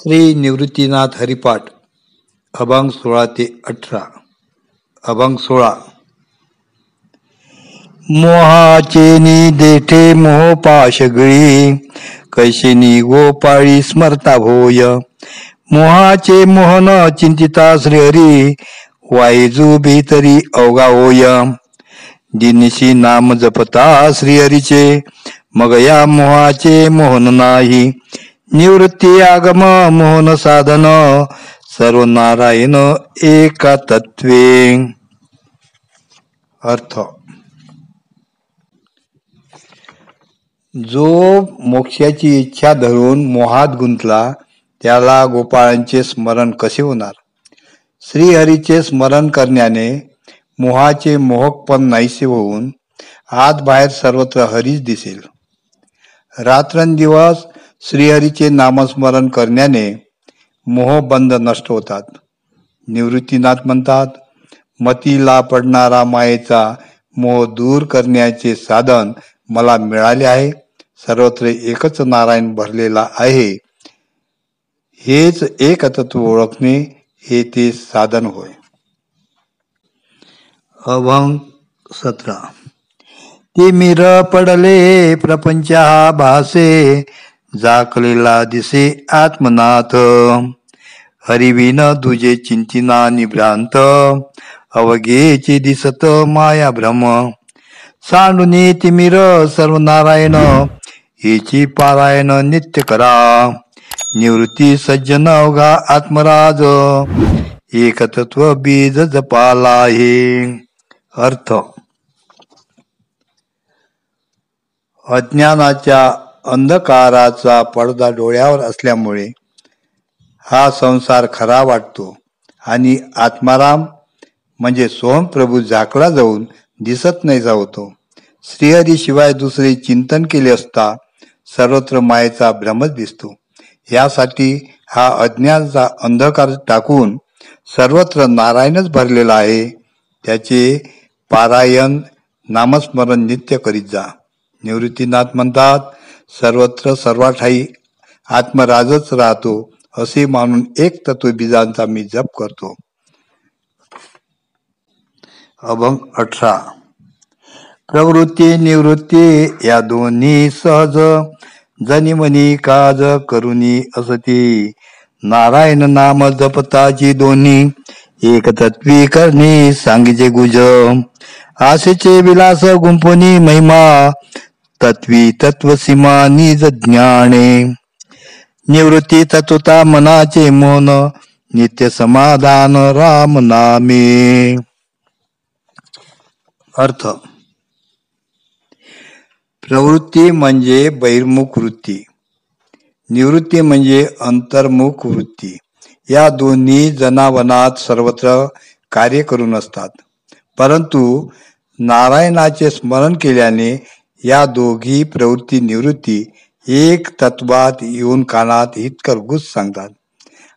श्री निवृत्तीनाथ हरिपाठ अभंग 16 ते 18. अभंग 16. मोहाचे नि देठे मोहपाश गळी, कैशिनी गोपाळी स्मरता भोय. मोहाचे मोहन चिंतिता श्रीहरी, वाईजू भीतरी अवघा होय. दिनशी नाम जपता श्रीहरीचे, मग या मोहाचे मोहन नाही. निवृत्ती आगम मोहन साधन, सर्व नारायण एका तत्वे. अर्थ: जो मोक्षाची इच्छा धरून मोहात गुंतला त्याला गोपाळांचे स्मरण कसे होणार? श्रीहरीचे स्मरण करण्याने मोहाचे मोहकपण नाहीसे होऊन आत बाहेर सर्वत्र हरीच दिसेल. रात्रंदिवस श्रीहरीचे नामस्मरण करण्याने मोहबंध नष्ट होतात. निवृत्तीनाथ म्हणतात, मतीला पडणारा मायेचा मोह दूर करण्याचे साधन मला मिळाले आहे. सर्वत्र एकच नारायण भरलेला आहे, हेच एक तत्व ओळखणे हे ते साधन होय. अभंग 17. तिमिर पडले प्रपंच हा भासे, जाकलेला दिसे आत्मनाथ. हरिविन तुझे चिंतिना निभ्रांत, अवघेचे दिसत माया भ्रम. सांडुनी तिमिर सर्व नारायण, हिची पारायण नित्य करा. निवृत्ती सज्जन अवघा आत्मराज, एकतत्व बीज जपाला आहे. अर्थ: अज्ञानाच्या अंधकाराचा पडदा डोळ्यावर असल्यामुळे हा संसार खरा वाटतो आणि आत्माराम म्हणजे सोहमप्रभू झाकला जाऊन दिसत नाहीसा होतो. श्रीहरी शिवाय दुसरे चिंतन केले असता सर्वत्र मायेचा भ्रमच दिसतो. यासाठी हा अज्ञानाचा अंधकार टाकून सर्वत्र नारायणच भरलेला आहे. त्याचे पारायण नामस्मरण नित्य करीत जा. निवृत्तीनाथ म्हणतात, सर्वत्र सर्वाठाई आत्मराजच राहतो असे मानून एक तत्व बीजांचा मी जप करतो. अभंग 18. प्रवृत्ती निवृत्ती या दोन्ही सहज, जनिमनी काज करुनी असती. नारायण नाम जपताची दोन्ही, एक तत्वी करणे सांगिचे गुज. आशेचे विलास गुंफुनी महिमा, तत्वी तत्वसीमा निज ज्ञाने. निवृत्ती तत्वता मनाचे मोहन, नित्य समाधान राम नामे. अर्थ: प्रवृत्ती म्हणजे बहिर्मुख वृत्ती, निवृत्ती म्हणजे अंतर्मुख वृत्ती. या दोन्ही जनावनात सर्वत्र कार्य करून असतात. परंतु नारायणाचे स्मरण केल्याने या दोघी प्रवृत्ती निवृत्ती एक तत्वात येऊन कानात हितकरगुज सांगतात.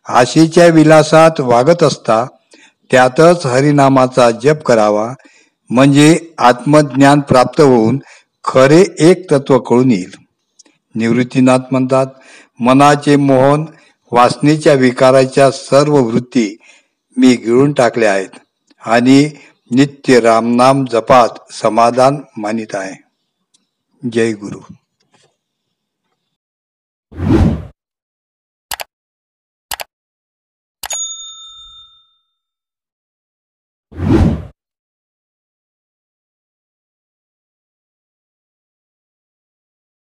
आशेच्या विलासात वागत असता त्यातच हरिनामाचा जप करावा, म्हणजे आत्मज्ञान प्राप्त होऊन खरे एक तत्व कळून येईल. निवृत्तीनाथ म्हणतात, मनाचे मोहन वासनेच्या विकाराच्या सर्व वृत्ती मी गिळून टाकल्या आहेत आणि नित्य रामनाम जपात समाधान मानित आहे. जय गुरु.